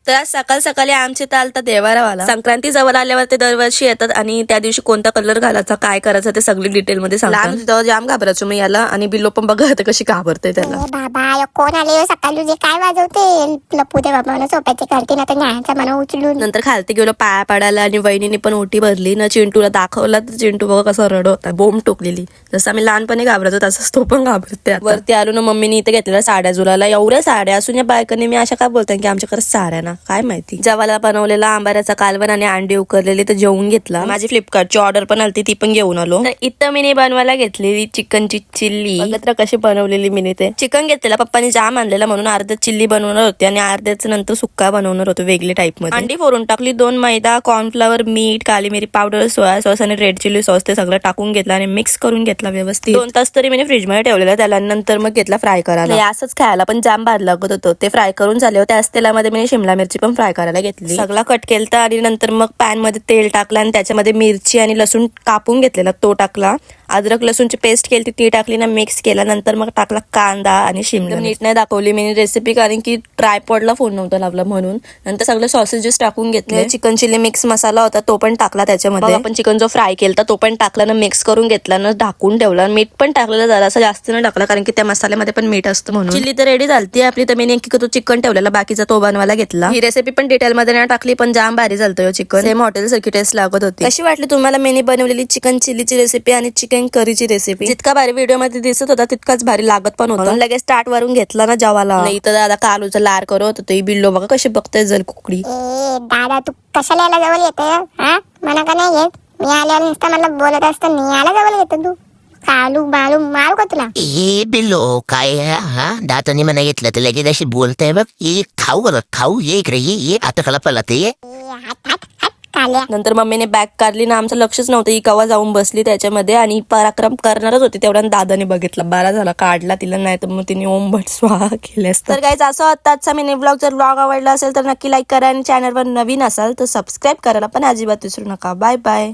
तर आज सकाळ सकाळी आमचे तर आलता देवारावाला. संक्रांती जवळ आल्यावर ते दरवर्षी येतात आणि त्या दिवशी कोणता कलर घालायचा, काय करायचं ते सगळी डिटेल मध्ये सांगतात. तेव्हा जाम घाबरायचो मी याला, आणि बिल्लो पण बघा कशी घाबरते त्याला. बाबा कोण आले सकाळी जे काय वाजवते लपू दे बाबा, झोपायचे करते ना तर न्यायचा मला उचलून. नंतर खालती गेलो पाया पडायला आणि वहिनीने पण ओटी भरली ना. चिंटूला दाखवला तर चिंटू बघा कसं रड होता, बोंब टोकलेली. जसं आम्ही लहानपणी घाबरायचो तसंच तो पण घाबरते. वरती आलो ना, मम्मीने इथे घेतलेल्या साड्या जुलाला. एवढ्या साड्या असून या बायकांनी मी अशा काय बोलतात की आमच्याकडे साड्या ना, काय माहिती. जेवायला बनवलेला आंबाऱ्याचा कालवण आणि अंडी उकरलेली तर जेवून घेतला. माझी फ्लिपकार्टची ऑर्डर पण आली, ती पण घेऊन आलो. तर इथं मी बनवायला घेतलेली चिकनची चिल्ली. बघत कशी बनवलेली मी. ते चिकन घेतलेला पप्पानी जाम आणलेला म्हणून अर्ध्या चिल्ली बनवणार होती आणि अर्ध्याच नंतर सुक्का बनवणार होतो वेगळे टाईप मध्ये. अंडी फोडून टाकली, 2 मैदा, कॉर्नफ्लॉवर, मीठ, काली मिरी पावडर, सोया सॉस आणि रेड चिल्ली सॉस ते सगळं टाकून घेतला आणि मिक्स करून घेतला व्यवस्थित. 2 तास तरी मी फ्रीज मध्ये ठेवलेला त्याला. नंतर मग घेतला फ्राय करायला. असंच खायला पण जाम भारी लागत होतं. ते फ्राय करून झाले होते. त्याच तेलामध्ये मी शिमला मिरची पण फ्राय करायला घेतली. सगळा कट केलता आणि नंतर मग पॅन मध्ये तेल टाकला आणि त्याच्यामध्ये मिरची आणि लसूण कापून घेतलेला तो टाकला. अद्रक लसूणची पेस्ट केली ती टाकली ना, मिक्स केला. नंतर मग टाकला कांदा आणि शिमला. नीट नाही दाखवली मी रेसिपी कारण की ट्रायपॉडला फोन नव्हता लावला म्हणून. नंतर सगळे सॉसेजेस टाकून घेतले. चिकन चिली मिक्स मसाला होता तो पण टाकला त्याच्यामध्ये. आपण चिकन जो फ्राय केला तो पण टाकला ना, मिक्स करून घेतला ना, ढाकून ठेवला. मीठ पण टाकलेलं जरासं जास्त न टाकला कारण की त्या मसाल्यामध्ये पण मीठ असतं म्हणून. चिल्ली तर रेडी झालती आपली. तर मी नेमकी तो चिकन ठेवलेला बाकीचा तो बनवायला घेतला. ही रेसिपी पण डिटेल मध्ये नाही टाकली पण जाम भारी झालतं चिकन. सेम हॉटेल सारखी टेस्ट लागत होती. कशी वाटली तुम्हाला मी बनवलेली चिकन चिल्लीची रेसिपी आणि चिकन करीची रेसिपी? जितका भारी व्हिडिओ मध्ये दिसत होता तितकाच भारी लागत पण होता. लगेच स्टार्ट वरून घेतला ना जेवायला. नाही तर दादा कालूचा लार करत होतो. बिल्लो बघा कशी बघताय जर कुकडी. दादा तू कशाला याला जवळ येते हा? मला का नाही येत? मी आल्यावर नुसतं मला बोलत असतं, मी याला जवळ येतो तू कालू बालू मारू का तुला? ए बिल्लो काय हा दाताने म्हणा घेतलं तर लगेच अशी बोलताय बघ. ये खाऊ बरं खाऊ, ये इकडे ये आता कला पडला ते. हात हात हात काल्या. नंतर मम्मीने बॅग काढली ना, आमचं लक्षच नव्हतं ही कवा जाऊन बसली त्याच्यामध्ये आणि पराक्रम करणारच होती. तेवढ्या दादाने बघितलं, बरा झाला काढला तिला, नाही तर मग तिने ओम भट स्वाहा केले असतं. तर गाईज असं आजचा मिनी ब्लॉग. जर ब्लॉग आवडला असेल तर नक्की लाईक करा आणि चॅनलवर नवीन असाल तर सबस्क्राईब करायला पण अजिबात विसरू नका. Bye bye.